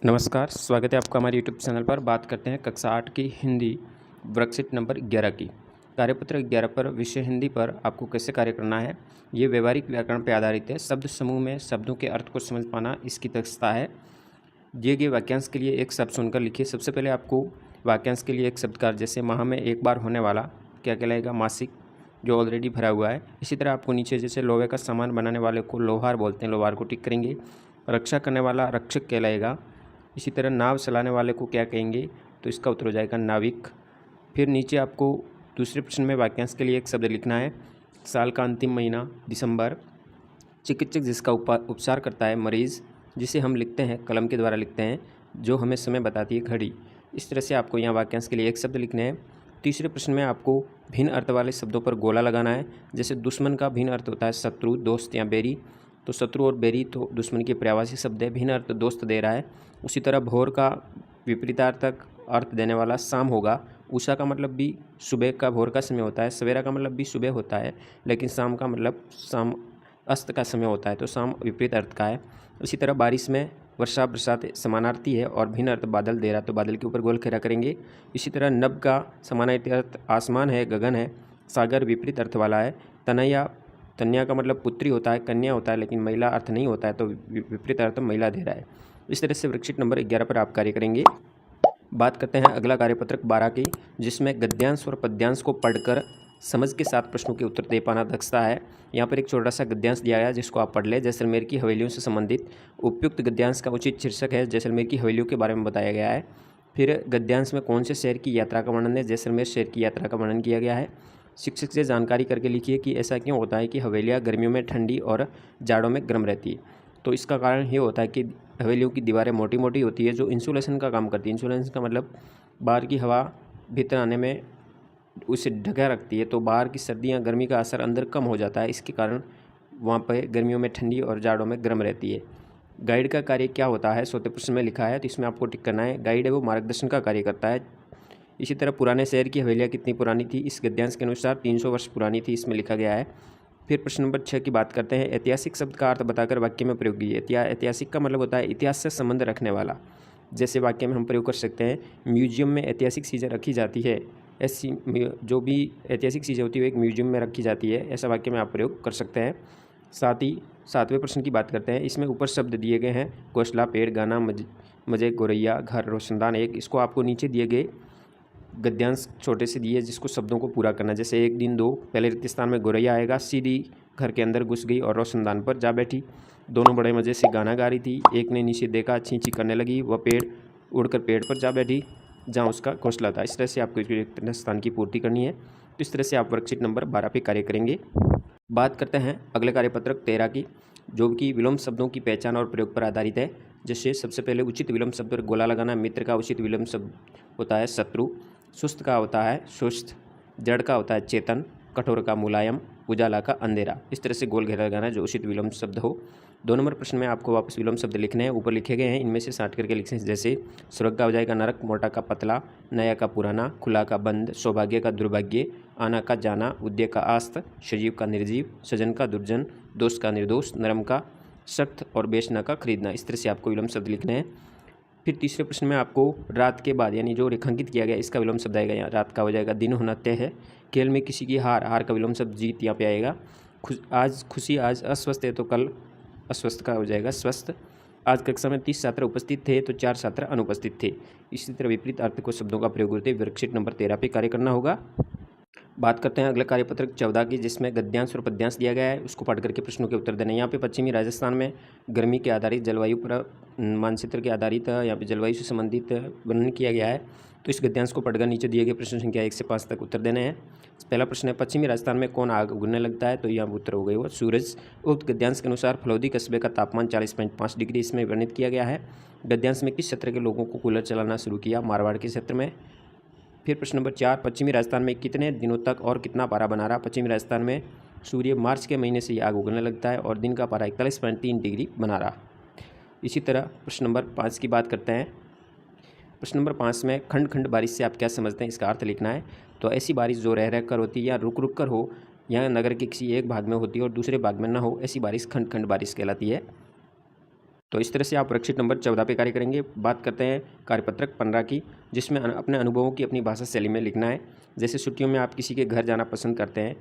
नमस्कार, स्वागत है आपका हमारे यूट्यूब चैनल पर। बात करते हैं कक्षा 8 की हिंदी वर्कशीट नंबर 11 की। कार्यपत्र 11 पर विषय हिंदी पर आपको कैसे कार्य करना है, ये व्यवहारिक व्याकरण पर आधारित है। शब्द समूह में शब्दों के अर्थ को समझ पाना इसकी दक्षता है। दिए गए वाक्यांश के लिए एक शब्द सुनकर लिखिए। सबसे पहले आपको वाक्यांश के लिए एक शब्दकार, जैसे माह में एक बार होने वाला क्या कहलाएगा, मासिक, जो ऑलरेडी भरा हुआ है। इसी तरह आपको नीचे जैसे लोहे का सामान बनाने वाले को लोहार बोलते हैं, लोहार को टिक करेंगे। रक्षा करने वाला रक्षक कहलाएगा। इसी तरह नाव चलाने वाले को क्या कहेंगे, तो इसका उत्तर हो जाएगा नाविक। फिर नीचे आपको दूसरे प्रश्न में वाक्यांश के लिए एक शब्द लिखना है। साल का अंतिम महीना दिसंबर। चिकित्सक जिसका उपचार करता है मरीज़, जिसे हम लिखते हैं कलम के द्वारा लिखते हैं, जो हमें समय बताती है घड़ी। इस तरह से आपको यहाँ वाक्यांश के लिए एक शब्द लिखने हैं। तीसरे प्रश्न में आपको भिन्न अर्थ वाले शब्दों पर गोला लगाना है। जैसे दुश्मन का भिन्न अर्थ होता है शत्रु, दोस्त या बैरी। तो शत्रु और बैरी तो दुश्मन के पर्यायवाची शब्द है, भिन्न अर्थ दोस्त दे रहा है। उसी तरह भोर का विपरीतार्थक अर्थ देने वाला शाम होगा। उषा का मतलब भी सुबह का, भोर का समय होता है। सवेरा का मतलब भी सुबह होता है, लेकिन शाम का मतलब शाम अस्त का समय होता है, तो शाम विपरीत अर्थ का है। इसी तरह बारिश में वर्षा बरसात समानार्थी है और भिन्न अर्थ बादल दे रहा, तो बादल के ऊपर गोल घेरा करेंगे। इसी तरह नभ का समानार्थी अर्थ आसमान है, गगन है। सागर विपरीत अर्थ वाला है। तनया, तन्या का मतलब पुत्री होता है, कन्या होता है, लेकिन महिला अर्थ नहीं होता है, तो विपरीत अर्थ महिला दे रहा है। इस तरह से वर्कशीट नंबर 11 पर आप कार्य करेंगे। बात करते हैं अगला कार्यपत्रक 12 की, जिसमें गद्यांश और पद्यांश को पढ़कर समझ के साथ प्रश्नों के उत्तर दे पाना दक्षता है। यहाँ पर एक छोटा सा गद्यांश दिया गया है, जिसको आप पढ़ लें। जैसलमेर की हवेलियों से संबंधित उपयुक्त गद्यांश का उचित शीर्षक है जैसलमेर की हवेलियों के बारे में बताया गया है। फिर गद्यांश में कौन से शहर की यात्रा का वर्णन है, जैसलमेर शहर की यात्रा का वर्णन किया गया है। शिक्षक से जानकारी करके लिखिए कि ऐसा क्यों होता है कि हवेलियाँ गर्मियों में ठंडी और जाड़ों में गर्म रहती है। तो इसका कारण ये होता है कि हवेलियों की दीवारें मोटी मोटी होती है, जो इंसुलेशन का काम करती है। इंसुलेशन का मतलब बाहर की हवा भीतर आने में उसे ढका रखती है, तो बाहर की सर्दी या गर्मी का असर अंदर कम हो जाता है। इसके कारण वहाँ पर गर्मियों में ठंडी और जाड़ों में गर्म रहती है। गाइड का कार्य क्या होता है, चौथे प्रश्न में लिखा है, तो इसमें आपको टिक करना है। गाइड है वो मार्गदर्शन का कार्य करता है। इसी तरह पुराने शहर की हवेलियाँ कितनी पुरानी थी, इस गद्यांश के अनुसार 300 वर्ष पुरानी थी, इसमें लिखा गया है। फिर प्रश्न नंबर 6 की बात करते हैं। ऐतिहासिक शब्द का अर्थ बताकर वाक्य में प्रयोग कीजिए। ऐतिहासिक का मतलब होता है इतिहास से संबंध रखने वाला। जैसे वाक्य में हम प्रयोग कर सकते हैं, म्यूजियम में ऐतिहासिक चीज़ें रखी जाती है। ऐसी जो भी ऐतिहासिक चीज़ें होती है वो एक म्यूजियम में रखी जाती है, ऐसा वाक्य में आप प्रयोग कर सकते हैं। साथ ही 7वें प्रश्न की बात करते हैं। इसमें ऊपर शब्द दिए गए हैं, घोंसला, पेड़, गाना, मजे, गोरैया, घर, रोशनदान एक। इसको आपको नीचे दिए गए गद्यांश छोटे से दिए, जिसको शब्दों को पूरा करना। जैसे एक दिन दो, पहले रिक्त स्थान में गोरैया आएगा, सीधी घर के अंदर घुस गई और रोशनदान पर जा बैठी। दोनों बड़े मज़े से गाना गा रही थी। एक ने नीचे देखा, छींची करने लगी। वह पेड़ उड़कर पेड़ पर जा बैठी जहाँ उसका घोंसला था। इस तरह से आपको रिक्त स्थान की पूर्ति करनी है। तो इस तरह से आप वर्कशीट नंबर 12 पे कार्य करेंगे। बात करते हैं अगले कार्यपत्रक 13 की, जो कि विलोम शब्दों की पहचान और प्रयोग पर आधारित है। जैसे सबसे पहले उचित विलोम शब्द पर गोला लगाना। मित्र का उचित विलोम शब्द होता है शत्रु। सुस्त का होता है सुस्त। जड़ का होता है चेतन। कठोर का मुलायम। उजाला का अंधेरा। इस तरह से गोल घेरा लगाना है जो उचित विलोम शब्द हो। 2 नंबर प्रश्न में आपको वापस विलोम शब्द लिखने हैं। ऊपर लिखे गए हैं, इनमें से साठ करके लिखने हैं। जैसे स्वर्ग का हो जाएगा नरक, मोटा का पतला, नया का पुराना, खुला का बंद, सौभाग्य का दुर्भाग्य, आना का जाना, उद्य का आस्त, सजीव का निर्जीव, सजन का दुर्जन, दोष का निर्दोष, नरम का सख्त और बेचना का खरीदना। इस तरह से आपको विलोम शब्द लिखने हैं। फिर तीसरे प्रश्न में आपको रात के बाद, यानी जो रेखांकित किया गया, इसका विलोम शब्द आएगा। यहाँ रात का हो जाएगा दिन होना तय है। खेल में किसी की हार, हार का विलोम शब्द जीत यहाँ पे आएगा। आज खुशी, आज अस्वस्थ है, तो कल अस्वस्थ का हो जाएगा स्वस्थ। आज कक्षा में 30 छात्र उपस्थित थे, तो 4 छात्र अनुपस्थित थे। इसी तरह विपरीत अर्थ को शब्दों का प्रयोग करते हुए वर्कशीट नंबर 13 पे कार्य करना होगा। बात करते हैं अगला कार्यपत्रक 14 की, जिसमें गद्यांश और पद्यांश दिया गया है। उसको पढ़ करके प्रश्नों के उत्तर देने। यहाँ पे पश्चिमी राजस्थान में गर्मी के आधारित जलवायु पर मानचित्र के आधारित यहाँ पे जलवायु से संबंधित वर्णन किया गया है। तो इस गद्यांश को पढ़कर नीचे दिए गए प्रश्न संख्या 1 से 5 तक उत्तर देने हैं। पहला प्रश्न है, पश्चिमी राजस्थान में कौन आग उगने लगता है, तो यहाँ उत्तर हो गई वो सूरज। उक्त गद्यांश के अनुसार फलौदी कस्बे का तापमान 40.5 डिग्री इसमें वर्णित किया गया है। गद्यांश में किस क्षेत्र के लोगों को कूलर चलाना शुरू किया, मारवाड़ के क्षेत्र में। फिर प्रश्न नंबर 4, पश्चिमी राजस्थान में कितने दिनों तक और कितना पारा बना रहा। पश्चिमी राजस्थान में सूर्य मार्च के महीने से ही आग उगलने लगता है और दिन का पारा 41.3 डिग्री बना रहा। इसी तरह प्रश्न नंबर 5 की बात करते हैं। प्रश्न नंबर 5 में खंड खंड बारिश से आप क्या समझते हैं, इसका अर्थ लिखना है। तो ऐसी बारिश जो रह रह कर होती है या रुक रुक कर हो, या नगर के किसी एक भाग में होती है और दूसरे भाग में ना हो, ऐसी बारिश खंड खंड बारिश कहलाती है। तो इस तरह से आप वर्कशीट नंबर 14 पे कार्य करेंगे। बात करते हैं कार्यपत्रक 15 की, जिसमें अपने अनुभवों की अपनी भाषा शैली में लिखना है। जैसे छुट्टियों में आप किसी के घर जाना पसंद करते हैं,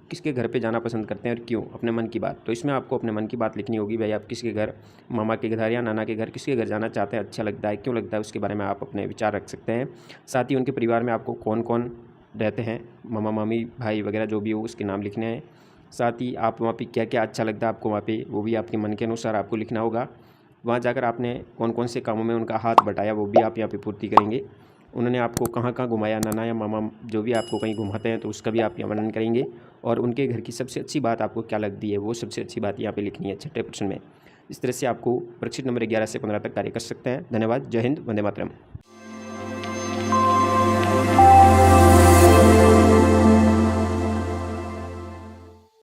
किसके घर पे जाना पसंद करते हैं और क्यों, अपने मन की बात। तो इसमें आपको अपने मन की बात लिखनी होगी। भाई आप किसके घर, मामा के घर या नाना के घर, किसके घर जाना चाहते हैं, अच्छा लगता है, क्यों लगता है, उसके बारे में आप अपने विचार रख सकते हैं। साथ ही उनके परिवार में आपको कौन कौन रहते हैं, मामा मामी भाई वगैरह जो भी हो उसके नाम लिखने हैं। साथ ही आप वहाँ पे क्या क्या अच्छा लगता है आपको वहाँ पे, वो भी आपके मन के अनुसार आपको लिखना होगा। वहाँ जाकर आपने कौन कौन से कामों में उनका हाथ बटाया वो भी आप यहाँ पे पूर्ति करेंगे। उन्होंने आपको कहाँ कहाँ घुमाया, नाना या मामा जो भी आपको कहीं घुमाते हैं तो उसका भी आप यहाँ वर्णन करेंगे। और उनके घर की सबसे अच्छी बात आपको क्या लगती है, वो सबसे अच्छी बात यहाँ पे लिखनी है छठे प्रश्न में। इस तरह से आपको वर्कशीट नंबर 11 से 15 तक कार्य कर सकते हैं। धन्यवाद। जय हिंद। वंदे मातरम।